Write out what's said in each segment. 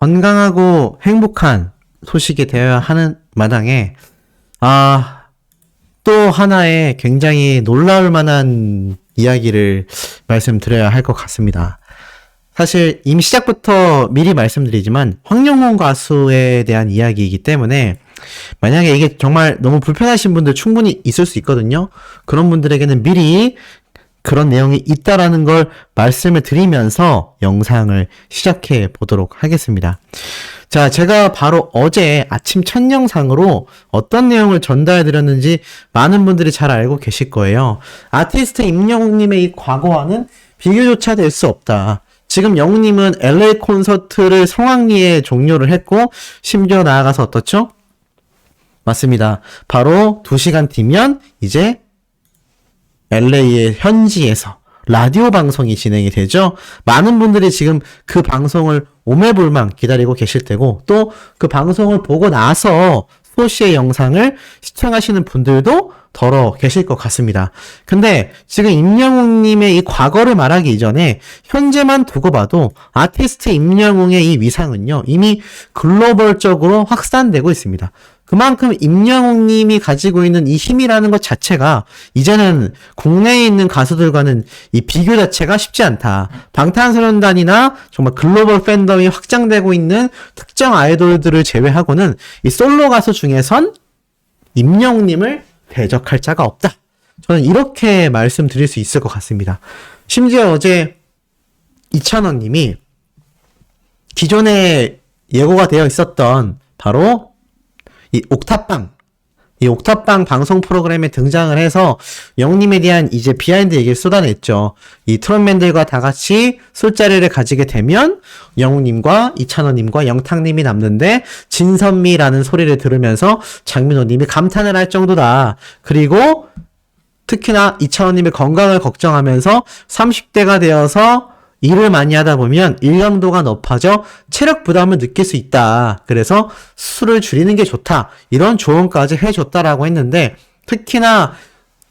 건강하고 행복한 소식이 되어야 하는 마당에, 또 하나의 굉장히 놀라울 만한 이야기를 말씀드려야 할 것 같습니다. 사실 이미 시작부터 미리 말씀드리지만 황영훈 가수에 대한 이야기이기 때문에 만약에 이게 정말 너무 불편하신 분들 충분히 있을 수 있거든요. 그런 분들에게는 미리 그런 내용이 있다라는 걸 말씀을 드리면서 영상을 시작해 보도록 하겠습니다. 자, 제가 바로 어제 아침 첫 영상으로 어떤 내용을 전달해 드렸는지 많은 분들이 잘 알고 계실 거예요. 아티스트 임영웅님의 이 과거와는 비교조차 될 수 없다. 지금 영웅님은 LA 콘서트를 성황리에 종료를 했고 심지어 나아가서 어떻죠? 맞습니다. 바로 2시간 뒤면 이제 LA의 현지에서 라디오 방송이 진행이 되죠. 많은 분들이 지금 그 방송을 오매불망 기다리고 계실 테고 또 그 방송을 보고 나서 소시의 영상을 시청하시는 분들도 더러 계실 것 같습니다. 근데 지금 임영웅님의 이 과거를 말하기 이전에 현재만 두고 봐도 아티스트 임영웅의 이 위상은요 이미 글로벌적으로 확산되고 있습니다. 그만큼 임영웅님이 가지고 있는 이 힘이라는 것 자체가 이제는 국내에 있는 가수들과는 이 비교 자체가 쉽지 않다. 방탄소년단이나 정말 글로벌 팬덤이 확장되고 있는 특정 아이돌들을 제외하고는 이 솔로 가수 중에선 임영웅님을 대적할 자가 없다. 저는 이렇게 말씀드릴 수 있을 것 같습니다. 심지어 어제 이찬원님이 기존에 예고가 되어 있었던 바로 이 옥탑방 방송 프로그램에 등장을 해서 영웅님에 대한 이제 비하인드 얘기를 쏟아냈죠. 이 트롯맨들과 다 같이 술자리를 가지게 되면 영웅님과 이찬원님과 영탁님이 남는데 진선미라는 소리를 들으면서 장민호님이 감탄을 할 정도다. 그리고 특히나 이찬원님의 건강을 걱정하면서 30대가 되어서 일을 많이 하다 보면 일강도가 높아져 체력 부담을 느낄 수 있다. 그래서 술을 줄이는 게 좋다. 이런 조언까지 해줬다라고 했는데 특히나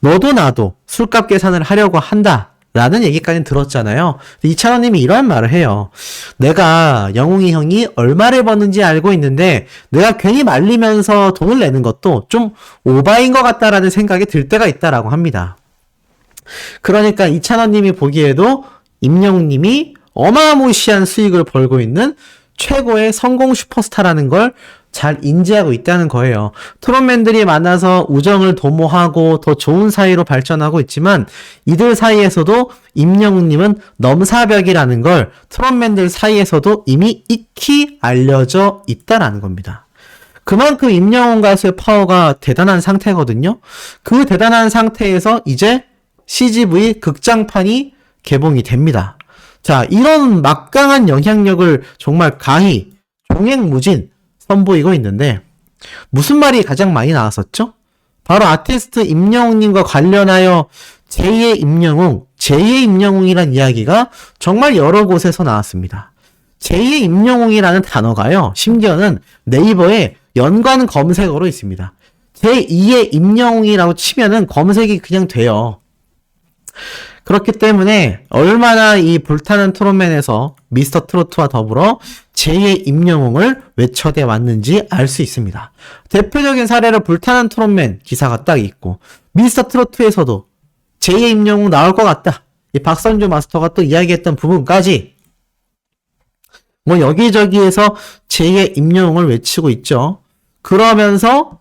너도 나도 술값 계산을 하려고 한다. 라는 얘기까지 들었잖아요. 이찬원님이 이런 말을 해요. 내가 영웅이 형이 얼마를 버는지 알고 있는데 내가 괜히 말리면서 돈을 내는 것도 좀 오바인 것 같다라는 생각이 들 때가 있다라고 합니다. 그러니까 이찬원님이 보기에도 임영웅님이 어마무시한 수익을 벌고 있는 최고의 성공 슈퍼스타라는 걸 잘 인지하고 있다는 거예요. 트롯맨들이 만나서 우정을 도모하고 더 좋은 사이로 발전하고 있지만 이들 사이에서도 임영웅님은 넘사벽이라는 걸 트롯맨들 사이에서도 이미 익히 알려져 있다라는 겁니다. 그만큼 임영웅 가수의 파워가 대단한 상태거든요. 그 대단한 상태에서 이제 CGV 극장판이 개봉이 됩니다. 자, 이런 막강한 영향력을 정말 가히 종횡무진 선보이고 있는데 무슨 말이 가장 많이 나왔었죠? 바로 아티스트 임영웅님과 관련하여 제2의 임영웅, 제2의 임영웅이란 이야기가 정말 여러 곳에서 나왔습니다. 제2의 임영웅이라는 단어가요, 심지어는 네이버에 연관 검색어로 있습니다. 제2의 임영웅이라고 치면은 검색이 그냥 돼요. 그렇기 때문에 얼마나 이 불타는 트롯맨에서 미스터 트로트와 더불어 제2의 임영웅을 외쳐대 왔는지 알 수 있습니다. 대표적인 사례로 불타는 트롯맨 기사가 딱 있고 미스터 트로트에서도 제2의 임영웅 나올 것 같다. 이 박선주 마스터가 또 이야기했던 부분까지 뭐 여기저기에서 제2의 임영웅을 외치고 있죠. 그러면서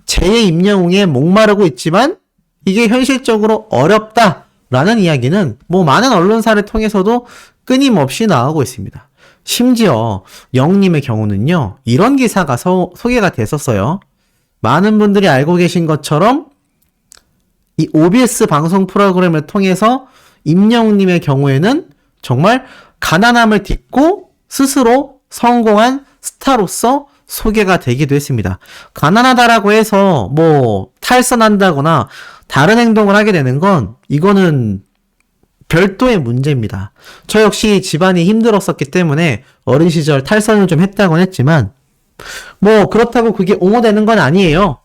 제2의 임영웅에 목마르고 있지만 이게 현실적으로 어렵다라는 이야기는 뭐 많은 언론사를 통해서도 끊임없이 나오고 있습니다. 심지어 영웅님의 경우는요, 이런 기사가 소개가 됐었어요. 많은 분들이 알고 계신 것처럼 이 OBS 방송 프로그램을 통해서 임영웅님의 경우에는 정말 가난함을 딛고 스스로 성공한 스타로서 소개가 되기도 했습니다. 가난하다라고 해서 뭐 탈선한다거나 다른 행동을 하게 되는 건 이거는 별도의 문제입니다. 저 역시 집안이 힘들었었기 때문에 어린 시절 탈선을 좀 했다곤 했지만 뭐 그렇다고 그게 옹호되는 건 아니에요.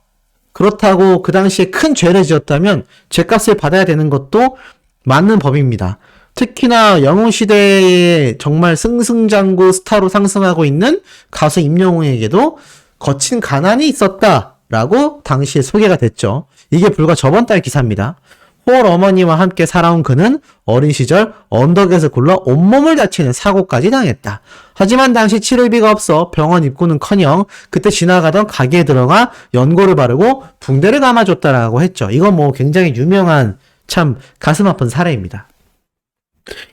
그렇다고 그 당시에 큰 죄를 지었다면 죄값을 받아야 되는 것도 맞는 법입니다. 특히나 영웅시대에 정말 승승장구 스타로 상승하고 있는 가수 임영웅에게도 거친 가난이 있었다라고 당시에 소개가 됐죠. 이게 불과 저번 달 기사입니다. 홀 어머니와 함께 살아온 그는 어린 시절 언덕에서 굴러 온몸을 다치는 사고까지 당했다. 하지만 당시 치료비가 없어 병원 입구는커녕 그때 지나가던 가게에 들어가 연고를 바르고 붕대를 감아줬다라고 했죠. 이건 뭐 굉장히 유명한 참 가슴 아픈 사례입니다.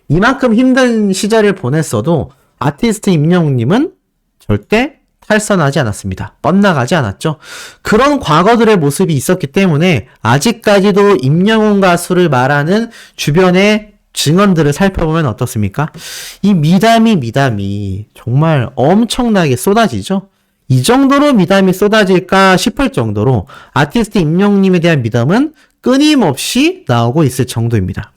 이만큼 힘든 시절을 보냈어도 아티스트 임영웅님은 절대 탈선하지 않았습니다. 뻗나가지 않았죠. 그런 과거들의 모습이 있었기 때문에 아직까지도 임영웅 가수를 말하는 주변의 증언들을 살펴보면 어떻습니까? 이 미담이 정말 엄청나게 쏟아지죠. 이 정도로 미담이 쏟아질까 싶을 정도로 아티스트 임영웅님에 대한 미담은 끊임없이 나오고 있을 정도입니다.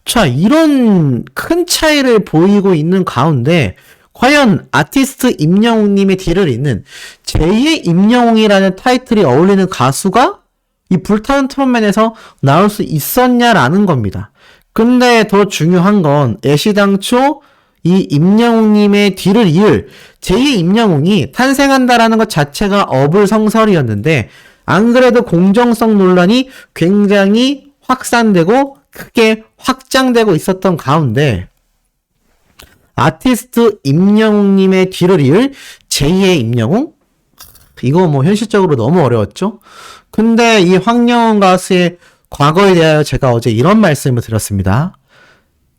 자, 이런 큰 차이를 보이고 있는 가운데 과연 아티스트 임영웅님의 뒤를 잇는 제2의 임영웅이라는 타이틀이 어울리는 가수가 이 불타는 트롯맨에서 나올 수 있었냐라는 겁니다. 근데 더 중요한 건 애시당초 이 임영웅님의 뒤를 이을 제2의 임영웅이 탄생한다라는 것 자체가 어불성설이었는데 안 그래도 공정성 논란이 굉장히 확산되고 크게 확장되고 있었던 가운데 아티스트 임영웅님의 뒤를 이을 제2의 임영웅? 이거 뭐 현실적으로 너무 어려웠죠? 근데 이 황영웅 가수의 과거에 대하여 제가 어제 이런 말씀을 드렸습니다.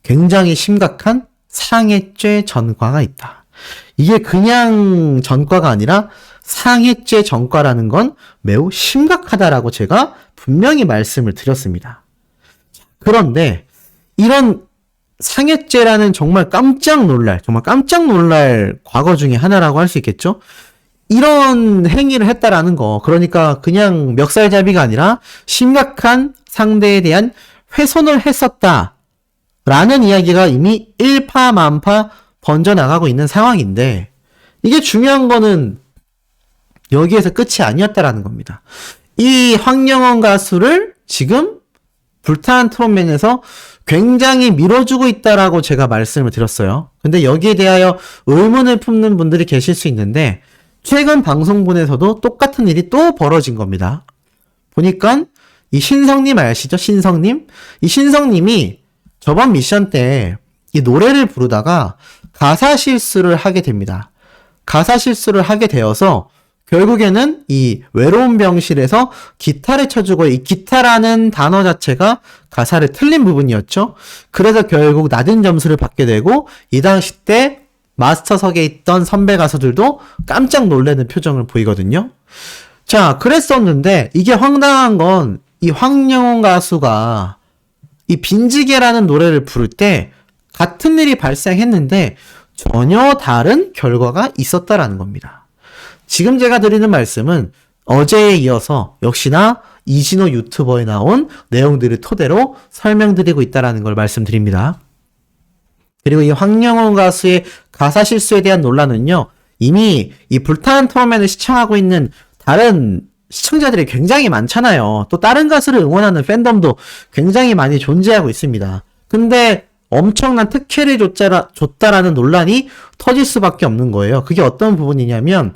굉장히 심각한 상해죄 전과가 있다. 이게 그냥 전과가 아니라 상해죄 전과라는 건 매우 심각하다라고 제가 분명히 말씀을 드렸습니다. 그런데 이런 상해죄라는 정말 깜짝 놀랄 과거 중에 하나라고 할 수 있겠죠? 이런 행위를 했다라는 거, 그러니까 그냥 멱살잡이가 아니라 심각한 상대에 대한 훼손을 했었다라는 이야기가 이미 일파만파 번져나가고 있는 상황인데, 이게 중요한 거는 여기에서 끝이 아니었다라는 겁니다. 이 황영원 가수를 지금 불타는 트롯맨에서 굉장히 밀어주고 있다라고 제가 말씀을 드렸어요. 근데 여기에 대하여 의문을 품는 분들이 계실 수 있는데 최근 방송분에서도 똑같은 일이 또 벌어진 겁니다. 보니까 이 신성님 아시죠? 신성님? 이 신성님이 저번 미션 때 이 노래를 부르다가 가사 실수를 하게 됩니다. 가사 실수를 하게 되어서 결국에는 이 외로운 병실에서 기타를 쳐주고 이 기타라는 단어 자체가 가사를 틀린 부분이었죠. 그래서 결국 낮은 점수를 받게 되고 이 당시 때 마스터석에 있던 선배 가수들도 깜짝 놀라는 표정을 보이거든요. 자, 그랬었는데 이게 황당한 건 이 황영웅 가수가 이 빈지게라는 노래를 부를 때 같은 일이 발생했는데 전혀 다른 결과가 있었다라는 겁니다. 지금 제가 드리는 말씀은 어제에 이어서 역시나 이진호 유튜버에 나온 내용들을 토대로 설명드리고 있다는 걸 말씀드립니다. 그리고 이 황영웅 가수의 가사 실수에 대한 논란은요, 이미 이 불타는 트롯맨을 시청하고 있는 다른 시청자들이 굉장히 많잖아요. 또 다른 가수를 응원하는 팬덤도 굉장히 많이 존재하고 있습니다. 근데 엄청난 특혜를 줬다라는 논란이 터질 수밖에 없는 거예요. 그게 어떤 부분이냐면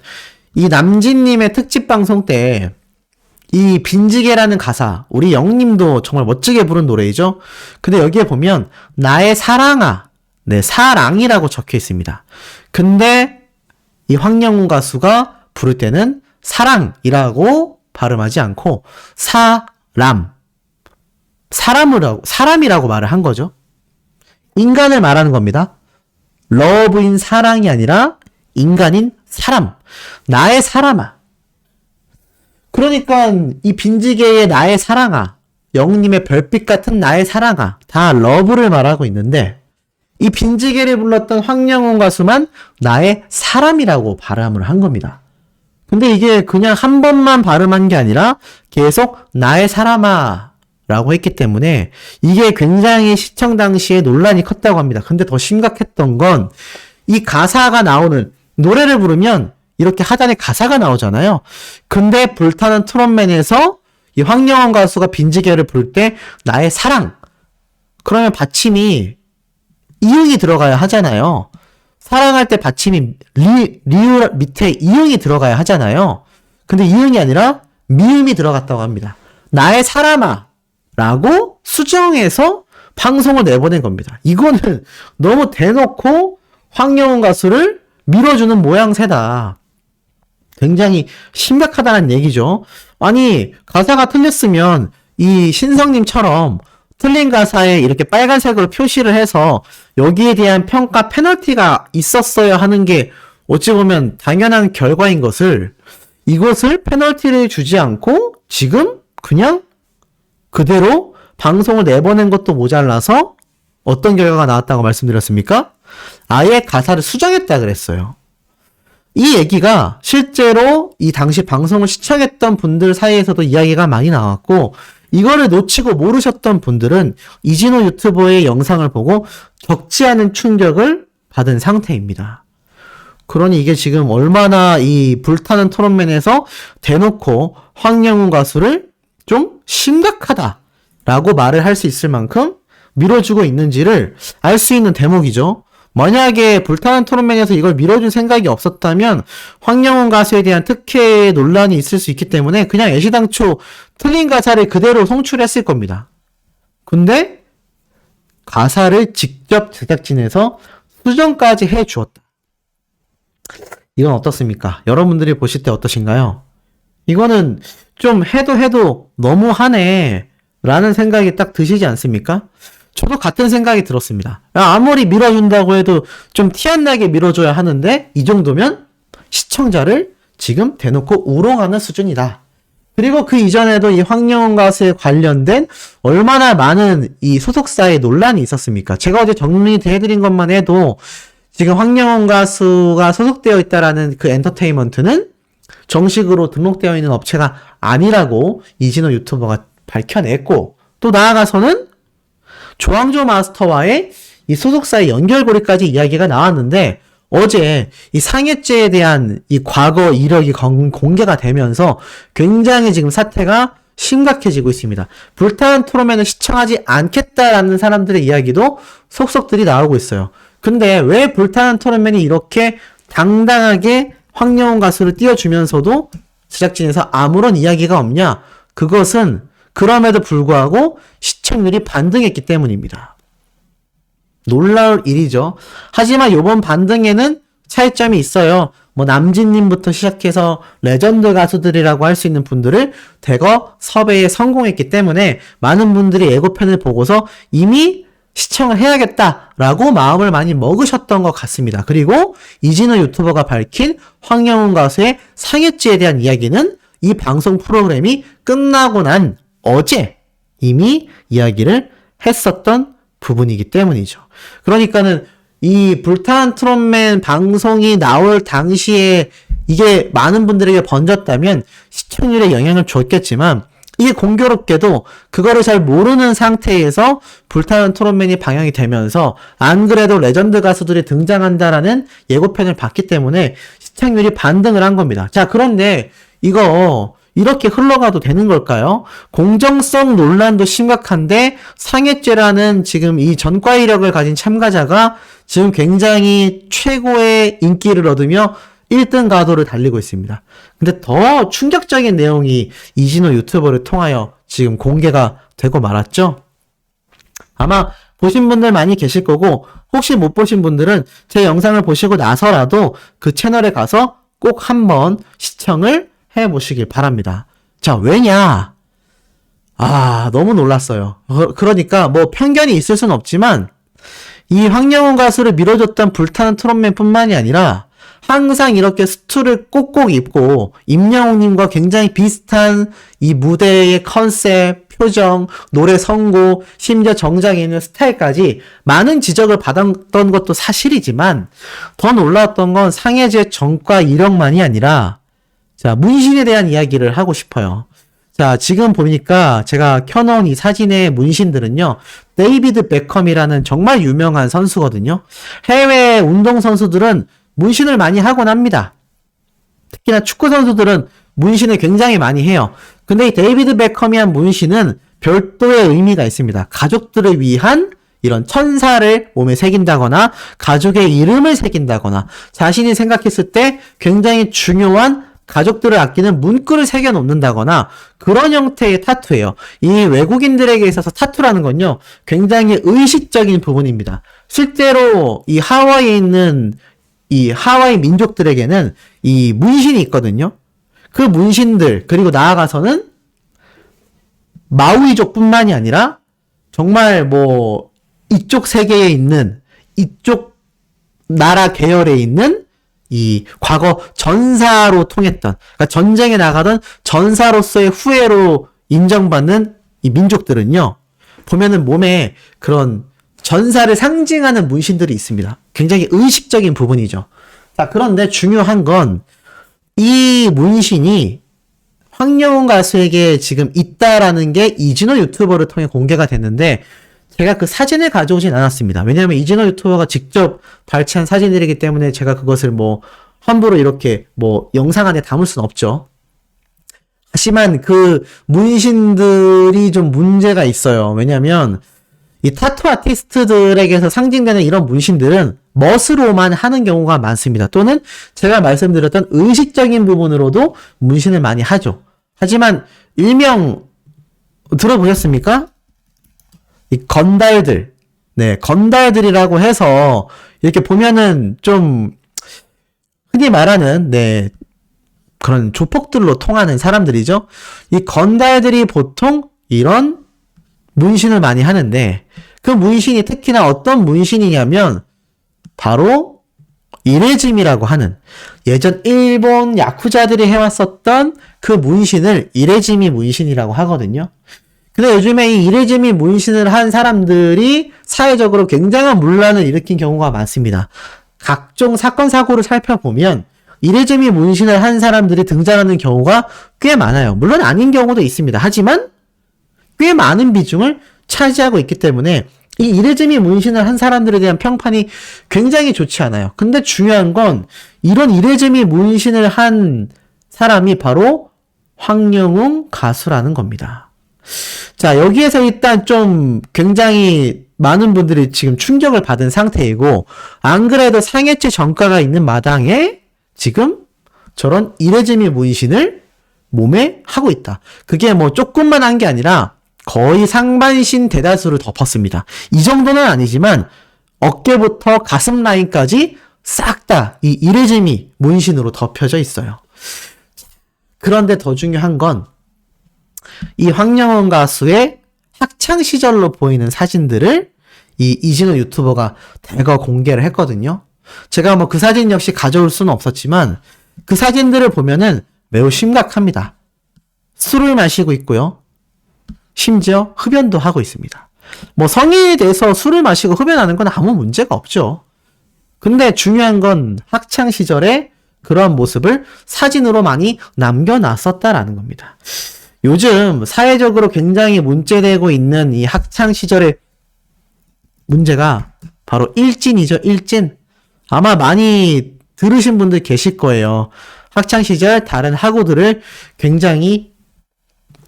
이 남진님의 특집 방송 때 이 빈지게라는 가사, 우리 영님도 정말 멋지게 부른 노래이죠. 근데 여기에 보면 나의 사랑아, 네, 사랑이라고 적혀 있습니다. 근데 이 황영웅 가수가 부를 때는 사랑이라고 발음하지 않고 사람이라고 말을 한 거죠. 인간을 말하는 겁니다. 러브인 사랑이 아니라 인간인 사람. 나의 사람아. 그러니까 이 빈지게의 나의 사랑아, 영님의 별빛 같은 나의 사랑아, 다 러브를 말하고 있는데 이 빈지게를 불렀던 황영웅 가수만 나의 사람이라고 발음을 한 겁니다. 근데 이게 그냥 한 번만 발음한 게 아니라 계속 나의 사람아 라고 했기 때문에 이게 굉장히 시청 당시에 논란이 컸다고 합니다. 근데 더 심각했던 건 이 가사가 나오는, 노래를 부르면 이렇게 하단에 가사가 나오잖아요. 근데 불타는 트롯맨에서 이 황영원 가수가 빈지게를 부를 때 나의 사랑, 그러면 받침이 이응이 들어가야 하잖아요. 사랑할 때 받침이 리을 밑에 이응이 들어가야 하잖아요. 근데 이응이 아니라 미음이 들어갔다고 합니다. 나의 사람아 라고 수정해서 방송을 내보낸 겁니다. 이거는 너무 대놓고 황영훈 가수를 밀어주는 모양새다. 굉장히 심각하다는 얘기죠. 아니, 가사가 틀렸으면 이 신성님처럼 틀린 가사에 이렇게 빨간색으로 표시를 해서 여기에 대한 평가 페널티가 있었어야 하는 게 어찌 보면 당연한 결과인 것을, 이것을 페널티를 주지 않고 지금 그냥 그대로 방송을 내보낸 것도 모자라서 어떤 결과가 나왔다고 말씀드렸습니까? 아예 가사를 수정했다 그랬어요. 이 얘기가 실제로 이 당시 방송을 시청했던 분들 사이에서도 이야기가 많이 나왔고, 이거를 놓치고 모르셨던 분들은 이진호 유튜버의 영상을 보고 적지 않은 충격을 받은 상태입니다. 그러니 이게 지금 얼마나 이 불타는 토론맨에서 대놓고 황영훈 가수를 좀 심각하다라고 말을 할 수 있을 만큼 밀어주고 있는지를 알 수 있는 대목이죠. 만약에 불타는 토론맨에서 이걸 밀어줄 생각이 없었다면 황영훈 가수에 대한 특혜 논란이 있을 수 있기 때문에 그냥 애시당초 틀린 가사를 그대로 송출했을 겁니다. 근데 가사를 직접 제작진에서 수정까지 해주었다. 이건 어떻습니까? 여러분들이 보실 때 어떠신가요? 이거는 좀 해도 너무하네 라는 생각이 딱 드시지 않습니까? 저도 같은 생각이 들었습니다. 아무리 밀어준다고 해도 좀 티 안 나게 밀어줘야 하는데 이 정도면 시청자를 지금 대놓고 우롱하는 수준이다. 그리고 그 이전에도 이 황영훈 가수에 관련된 얼마나 많은 이 소속사의 논란이 있었습니까? 제가 어제 정리해드린 것만 해도 지금 황영훈 가수가 소속되어 있다라는 그 엔터테인먼트는 정식으로 등록되어 있는 업체가 아니라고 이진호 유튜버가 밝혀냈고, 또 나아가서는 조항조 마스터와의 이 소속사의 연결고리까지 이야기가 나왔는데, 어제 이 상해죄에 대한 이 과거 이력이 공개가 되면서 굉장히 지금 사태가 심각해지고 있습니다. 불타는 토론맨을 시청하지 않겠다라는 사람들의 이야기도 속속들이 나오고 있어요. 근데 왜 불타는 토론맨이 이렇게 당당하게 황영훈 가수를 띄워주면서도 제작진에서 아무런 이야기가 없냐? 그것은 그럼에도 불구하고 시청률이 반등했기 때문입니다. 놀라울 일이죠. 하지만 이번 반등에는 차이점이 있어요. 뭐 남진님부터 시작해서 레전드 가수들이라고 할 수 있는 분들을 대거 섭외에 성공했기 때문에 많은 분들이 예고편을 보고서 이미 시청을 해야겠다라고 마음을 많이 먹으셨던 것 같습니다. 그리고 이진호 유튜버가 밝힌 황영훈 가수의 상해죄에 대한 이야기는 이 방송 프로그램이 끝나고 난 어제 이미 이야기를 했었던 부분이기 때문이죠. 그러니까는 이 불타는 트롯맨 방송이 나올 당시에 이게 많은 분들에게 번졌다면 시청률에 영향을 줬겠지만, 이게 공교롭게도 그거를 잘 모르는 상태에서 불타는 트롯맨이 방영이 되면서 안 그래도 레전드 가수들이 등장한다라는 예고편을 봤기 때문에 시청률이 반등을 한 겁니다. 자, 그런데 이거 이렇게 흘러가도 되는 걸까요? 공정성 논란도 심각한데 상해죄라는 지금 이 전과 이력을 가진 참가자가 지금 굉장히 최고의 인기를 얻으며 1등 가도를 달리고 있습니다. 근데 더 충격적인 내용이 이진호 유튜버를 통하여 지금 공개가 되고 말았죠? 아마 보신 분들 많이 계실 거고, 혹시 못 보신 분들은 제 영상을 보시고 나서라도 그 채널에 가서 꼭 한번 시청을 해보시길 바랍니다. 자, 왜냐? 너무 놀랐어요. 그러니까 뭐 편견이 있을 순 없지만 이 황영훈 가수를 밀어줬던 불타는 트롯맨 뿐만이 아니라 항상 이렇게 수트를 꼭꼭 입고 임영웅님과 굉장히 비슷한 이 무대의 컨셉, 표정, 노래 선곡, 심지어 정장에 있는 스타일까지 많은 지적을 받았던 것도 사실이지만, 더 놀라웠던 건 상해죄 전과 이력만이 아니라, 자, 문신에 대한 이야기를 하고 싶어요. 자, 지금 보니까 제가 켜놓은 이 사진의 문신들은요, 데이비드 베컴이라는 정말 유명한 선수거든요. 해외 운동선수들은 문신을 많이 하곤 합니다. 특히나 축구 선수들은 문신을 굉장히 많이 해요. 근데 이 데이비드 베컴이 한 문신은 별도의 의미가 있습니다. 가족들을 위한 이런 천사를 몸에 새긴다거나 가족의 이름을 새긴다거나 자신이 생각했을 때 굉장히 중요한 가족들을 아끼는 문구를 새겨 놓는다거나 그런 형태의 타투예요. 이 외국인들에게 있어서 타투라는 건요, 굉장히 의식적인 부분입니다. 실제로 이 하와이에 있는 이 하와이 민족들에게는 이 문신이 있거든요. 그 문신들, 그리고 나아가서는 마우이족뿐만이 아니라 정말 뭐 이쪽 세계에 있는 이쪽 나라 계열에 있는 이 과거 전사로 통했던, 그러니까 전쟁에 나가던 전사로서의 후예로 인정받는 이 민족들은요, 보면은 몸에 그런 전사를 상징하는 문신들이 있습니다. 굉장히 의식적인 부분이죠. 자, 그런데 중요한 건 이 문신이 황영훈 가수에게 지금 있다라는 게 이진호 유튜버를 통해 공개가 됐는데, 제가 그 사진을 가져오진 않았습니다. 왜냐하면 이진호 유튜버가 직접 발췌한 사진들이기 때문에 제가 그것을 뭐 함부로 이렇게 뭐 영상 안에 담을 수는 없죠. 하지만 그 문신들이 좀 문제가 있어요. 왜냐하면 이 타투 아티스트들에게서 상징되는 이런 문신들은 멋으로만 하는 경우가 많습니다. 또는 제가 말씀드렸던 의식적인 부분으로도 문신을 많이 하죠. 하지만 일명 들어보셨습니까? 이 건달들, 네, 건달들이라고 해서 이렇게 보면은 좀 흔히 말하는, 네, 그런 조폭들로 통하는 사람들이죠. 이 건달들이 보통 이런 문신을 많이 하는데, 그 문신이 특히나 어떤 문신이냐면 바로 이레짐이라고 하는, 예전 일본 야쿠자들이 해왔었던 그 문신을 이레짐이 문신이라고 하거든요. 근데 요즘에 이 이레짐이 문신을 한 사람들이 사회적으로 굉장한 문란을 일으킨 경우가 많습니다. 각종 사건 사고를 살펴보면 이레짐이 문신을 한 사람들이 등장하는 경우가 꽤 많아요. 물론 아닌 경우도 있습니다. 하지만 꽤 많은 비중을 차지하고 있기 때문에 이 이레짐이 문신을 한 사람들에 대한 평판이 굉장히 좋지 않아요. 근데 중요한 건 이런 이레짐이 문신을 한 사람이 바로 황영웅 가수라는 겁니다. 자, 여기에서 일단 좀 굉장히 많은 분들이 지금 충격을 받은 상태이고, 안 그래도 상해죄 전과가 있는 마당에 지금 저런 이레짐이 문신을 몸에 하고 있다. 그게 뭐 조금만 한 게 아니라 거의 상반신 대다수를 덮었습니다. 이 정도는 아니지만 어깨부터 가슴 라인까지 싹 다 이 이레짐이 문신으로 덮여져 있어요. 그런데 더 중요한 건 이 황영훈 가수의 학창 시절로 보이는 사진들을 이 이진호 유튜버가 대거 공개를 했거든요. 제가 뭐 그 사진 역시 가져올 수는 없었지만 그 사진들을 보면은 매우 심각합니다. 술을 마시고 있고요. 심지어 흡연도 하고 있습니다. 뭐 성인이 돼서 술을 마시고 흡연하는 건 아무 문제가 없죠. 근데 중요한 건 학창 시절에 그러한 모습을 사진으로 많이 남겨놨었다라는 겁니다. 요즘 사회적으로 굉장히 문제되고 있는 이 학창 시절의 문제가 바로 일진이죠, 일진. 아마 많이 들으신 분들 계실 거예요. 학창 시절 다른 학우들을 굉장히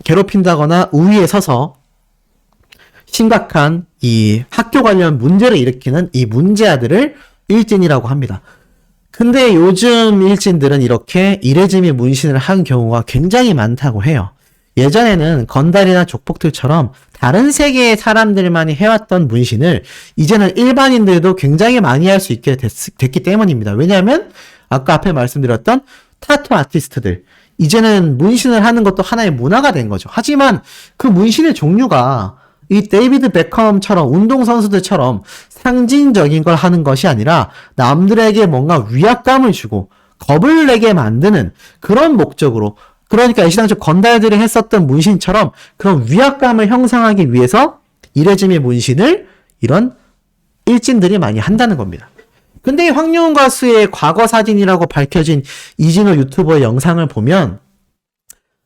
괴롭힌다거나 우위에 서서 심각한 이 학교 관련 문제를 일으키는 이 문제아들을 일진이라고 합니다. 근데 요즘 일진들은 이렇게 이레짐이 문신을 한 경우가 굉장히 많다고 해요. 예전에는 건달이나 족복들처럼 다른 세계의 사람들만이 해왔던 문신을 이제는 일반인들도 굉장히 많이 할 수 있게 됐기 때문입니다. 왜냐하면 아까 앞에 말씀드렸던 타투 아티스트들, 이제는 문신을 하는 것도 하나의 문화가 된 거죠. 하지만 그 문신의 종류가 이 데이비드 베컴처럼 운동선수들처럼 상징적인 걸 하는 것이 아니라 남들에게 뭔가 위압감을 주고 겁을 내게 만드는 그런 목적으로, 그러니까 애시당초 건달들이 했었던 문신처럼 그런 위압감을 형성하기 위해서 이레짐의 문신을 이런 일진들이 많이 한다는 겁니다. 근데 이 황영훈 가수의 과거 사진이라고 밝혀진 이진호 유튜버의 영상을 보면,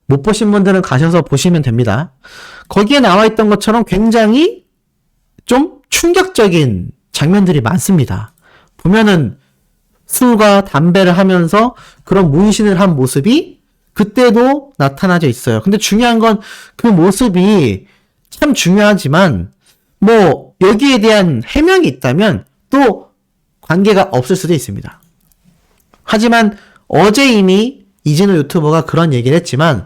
못 보신 분들은 가셔서 보시면 됩니다. 거기에 나와 있던 것처럼 굉장히 좀 충격적인 장면들이 많습니다. 보면은 술과 담배를 하면서 그런 문신을 한 모습이 그때도 나타나져 있어요. 근데 중요한 건 그 모습이 참 중요하지만 뭐 여기에 대한 해명이 있다면 또 관계가 없을 수도 있습니다. 하지만 어제 이미 이진우 유튜버가 그런 얘기를 했지만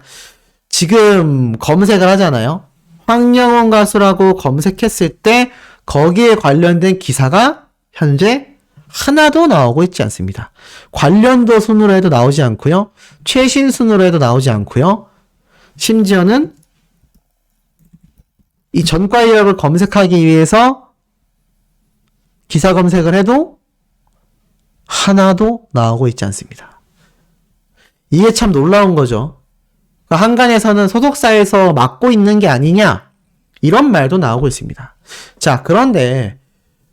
지금 검색을 하잖아요. 황영원 가수라고 검색했을 때 거기에 관련된 기사가 현재 하나도 나오고 있지 않습니다. 관련도 순으로 해도 나오지 않고요. 최신 순으로 해도 나오지 않고요. 심지어는 이 전과 이력을 검색하기 위해서 기사 검색을 해도 하나도 나오고 있지 않습니다. 이게 참 놀라운 거죠. 그러니까 한간에서는 소속사에서 맡고 있는 게 아니냐 이런 말도 나오고 있습니다. 자, 그런데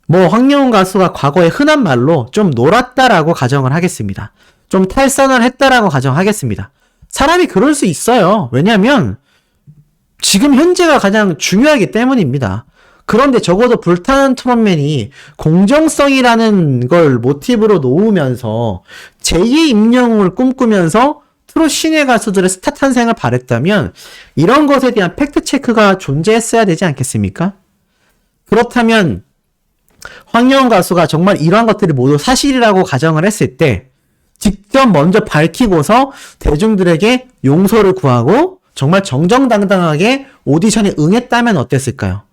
뭐 황영훈 가수가 과거에 흔한 말로 좀 놀았다라고 가정을 하겠습니다. 좀 탈선을 했다라고 가정하겠습니다. 사람이 그럴 수 있어요. 왜냐하면 지금 현재가 가장 중요하기 때문입니다. 그런데 적어도 불타는 트롯맨이 공정성이라는 걸 모티브로 놓으면서 제2의 임영웅을 꿈꾸면서 트롯 신예 가수들의 스타 탄생을 바랬다면 이런 것에 대한 팩트체크가 존재했어야 되지 않겠습니까? 그렇다면 황영훈 가수가 정말 이러한 것들이 모두 사실이라고 가정을 했을 때 직접 먼저 밝히고서 대중들에게 용서를 구하고 정말 정정당당하게 오디션에 응했다면 어땠을까요?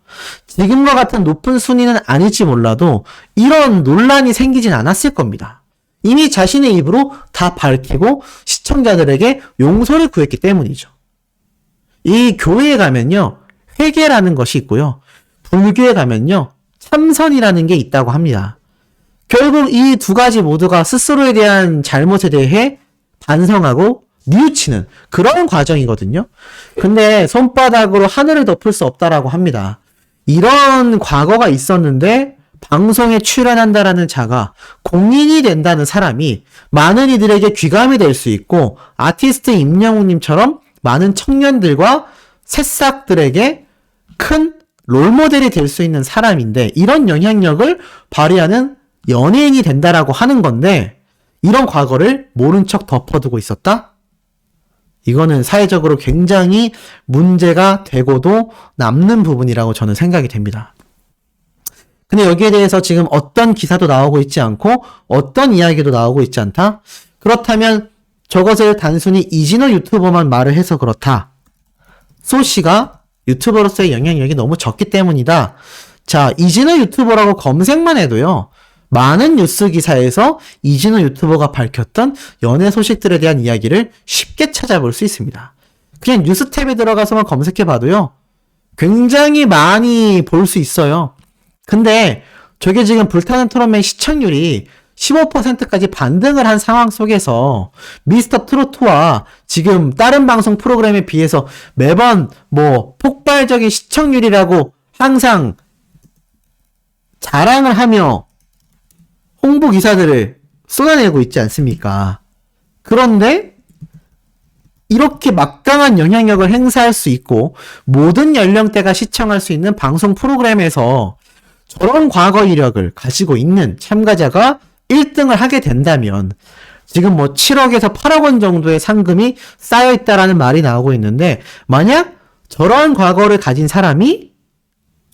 지금과 같은 높은 순위는 아닐지 몰라도 이런 논란이 생기진 않았을 겁니다. 이미 자신의 입으로 다 밝히고 시청자들에게 용서를 구했기 때문이죠. 이 교회에 가면요, 회개라는 것이 있고요. 불교에 가면요, 참선이라는 게 있다고 합니다. 결국 이 두 가지 모두가 스스로에 대한 잘못에 대해 반성하고 뉘우치는 그런 과정이거든요. 근데 손바닥으로 하늘을 덮을 수 없다라고 합니다. 이런 과거가 있었는데 방송에 출연한다라는 자가 공인이 된다는 사람이 많은 이들에게 귀감이 될 수 있고 아티스트 임영웅님처럼 많은 청년들과 새싹들에게 큰 롤모델이 될 수 있는 사람인데 이런 영향력을 발휘하는 연예인이 된다라고 하는 건데 이런 과거를 모른 척 덮어두고 있었다? 이거는 사회적으로 굉장히 문제가 되고도 남는 부분이라고 저는 생각이 됩니다. 근데 여기에 대해서 지금 어떤 기사도 나오고 있지 않고 어떤 이야기도 나오고 있지 않다? 그렇다면 저것을 단순히 이진호 유튜버만 말을 해서 그렇다. 소씨가 유튜버로서의 영향력이 너무 적기 때문이다. 자, 이진호 유튜버라고 검색만 해도요. 많은 뉴스 기사에서 이진호 유튜버가 밝혔던 연애 소식들에 대한 이야기를 쉽게 찾아볼 수 있습니다. 그냥 뉴스 탭에 들어가서만 검색해봐도요. 굉장히 많이 볼 수 있어요. 근데 저게 지금 불타는 트롯맨 시청률이 15%까지 반등을 한 상황 속에서 미스터 트로트와 지금 다른 방송 프로그램에 비해서 매번 뭐 폭발적인 시청률이라고 항상 자랑을 하며 홍보 기사들을 쏟아내고 있지 않습니까? 그런데 이렇게 막강한 영향력을 행사할 수 있고 모든 연령대가 시청할 수 있는 방송 프로그램에서 저런 과거 이력을 가지고 있는 참가자가 1등을 하게 된다면 지금 뭐 7억에서 8억 원 정도의 상금이 쌓여있다라는 말이 나오고 있는데 만약 저런 과거를 가진 사람이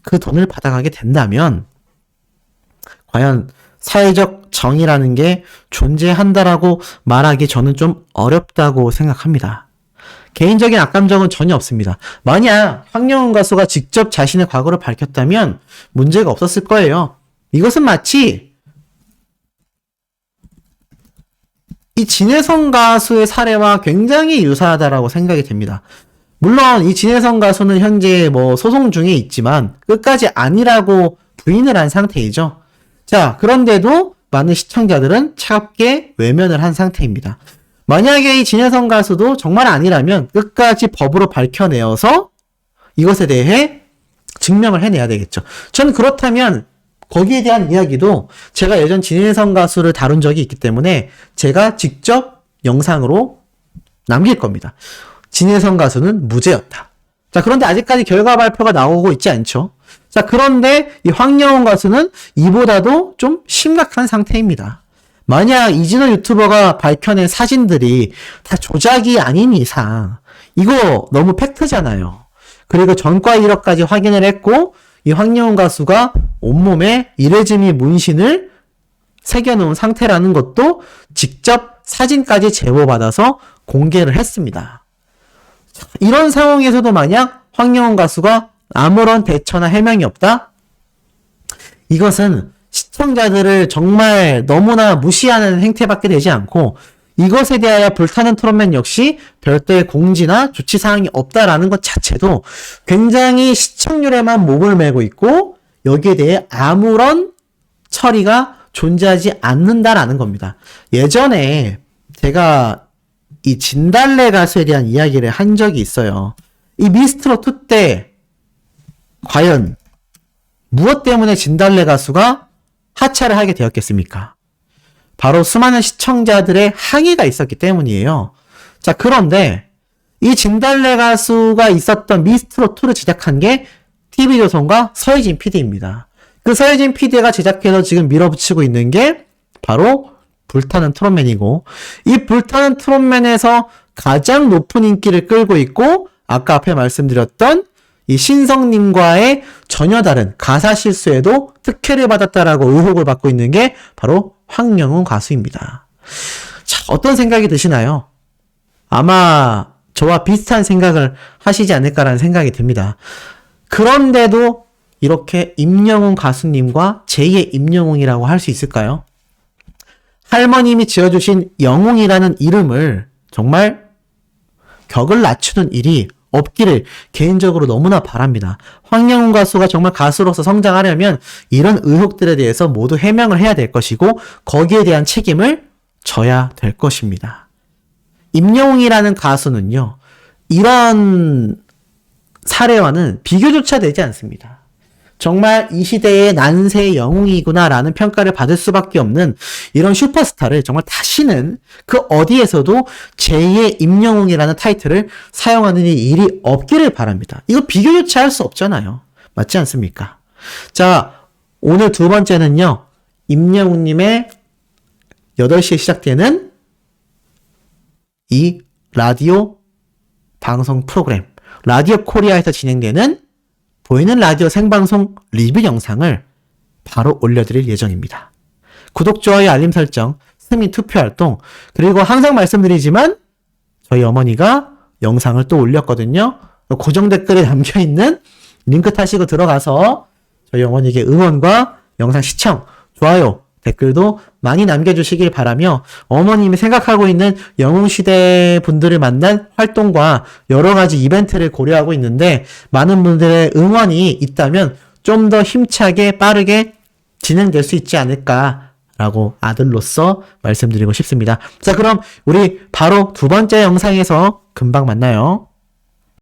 그 돈을 받아가게 된다면 과연 사회적 정의라는 게 존재한다라고 말하기 저는 좀 어렵다고 생각합니다. 개인적인 악감정은 전혀 없습니다. 만약 황영훈 가수가 직접 자신의 과거를 밝혔다면 문제가 없었을 거예요. 이것은 마치 이 진혜성 가수의 사례와 굉장히 유사하다라고 생각이 됩니다. 물론 이 진혜성 가수는 현재 뭐 소송 중에 있지만 끝까지 아니라고 부인을 한 상태이죠. 자, 그런데도 많은 시청자들은 차갑게 외면을 한 상태입니다. 만약에 이 진혜성 가수도 정말 아니라면 끝까지 법으로 밝혀내어서 이것에 대해 증명을 해내야 되겠죠. 전 그렇다면 거기에 대한 이야기도 제가 예전 진혜성 가수를 다룬 적이 있기 때문에 제가 직접 영상으로 남길 겁니다. 진혜성 가수는 무죄였다. 자, 그런데 아직까지 결과 발표가 나오고 있지 않죠. 자, 그런데 이 황영훈 가수는 이보다도 좀 심각한 상태입니다. 만약 이진호 유튜버가 밝혀낸 사진들이 다 조작이 아닌 이상 이거 너무 팩트잖아요. 그리고 전과 이력까지 확인을 했고 이 황영훈 가수가 온몸에 이레즈미 문신을 새겨놓은 상태라는 것도 직접 사진까지 제보받아서 공개를 했습니다. 이런 상황에서도 만약 황영훈 가수가 아무런 대처나 해명이 없다? 이것은 시청자들을 정말 너무나 무시하는 행태밖에 되지 않고 이것에 대하여 불타는 트롯맨 역시 별도의 공지나 조치사항이 없다라는 것 자체도 굉장히 시청률에만 목을 매고 있고 여기에 대해 아무런 처리가 존재하지 않는다라는 겁니다. 예전에 제가 이 진달래 가수에 대한 이야기를 한 적이 있어요. 이 미스트롯2 때 과연 무엇 때문에 진달래 가수가 하차를 하게 되었겠습니까? 바로 수많은 시청자들의 항의가 있었기 때문이에요. 자, 그런데 이 진달래 가수가 있었던 미스트롯2를 제작한 게 TV조선과 서혜진 PD입니다. 그 서혜진 PD가 제작해서 지금 밀어붙이고 있는 게 바로 불타는 트롯맨이고 이 불타는 트롯맨에서 가장 높은 인기를 끌고 있고 아까 앞에 말씀드렸던 이 신성님과의 전혀 다른 가사 실수에도 특혜를 받았다라고 의혹을 받고 있는 게 바로 황영훈 가수입니다. 자, 어떤 생각이 드시나요? 아마 저와 비슷한 생각을 하시지 않을까라는 생각이 듭니다. 그런데도 이렇게 임영웅 가수님과 제2의 임영웅이라고 할 수 있을까요? 할머님이 지어주신 영웅이라는 이름을 정말 격을 낮추는 일이 없기를 개인적으로 너무나 바랍니다. 황영훈 가수가 정말 가수로서 성장하려면 이런 의혹들에 대해서 모두 해명을 해야 될 것이고 거기에 대한 책임을 져야 될 것입니다. 임영웅이라는 가수는요. 이런 사례와는 비교조차 되지 않습니다. 정말 이 시대의 난세의 영웅이구나라는 평가를 받을 수밖에 없는 이런 슈퍼스타를 정말 다시는 그 어디에서도 제2의 임영웅이라는 타이틀을 사용하는 일이 없기를 바랍니다. 이거 비교조차 할 수 없잖아요. 맞지 않습니까? 자, 오늘 두 번째는요. 임영웅님의 8시에 시작되는 이 라디오 방송 프로그램 라디오 코리아에서 진행되는 보이는 라디오 생방송 리뷰 영상을 바로 올려드릴 예정입니다. 구독, 좋아요, 알림 설정, 스민 투표 활동, 그리고 항상 말씀드리지만 저희 어머니가 영상을 또 올렸거든요. 고정 댓글에 담겨있는 링크 타시고 들어가서 저희 어머니에게 응원과 영상 시청, 좋아요, 댓글도 많이 남겨주시길 바라며 어머님이 생각하고 있는 영웅시대 분들을 만난 활동과 여러 가지 이벤트를 고려하고 있는데 많은 분들의 응원이 있다면 좀 더 힘차게 빠르게 진행될 수 있지 않을까라고 아들로서 말씀드리고 싶습니다. 자, 그럼 우리 바로 두 번째 영상에서 금방 만나요.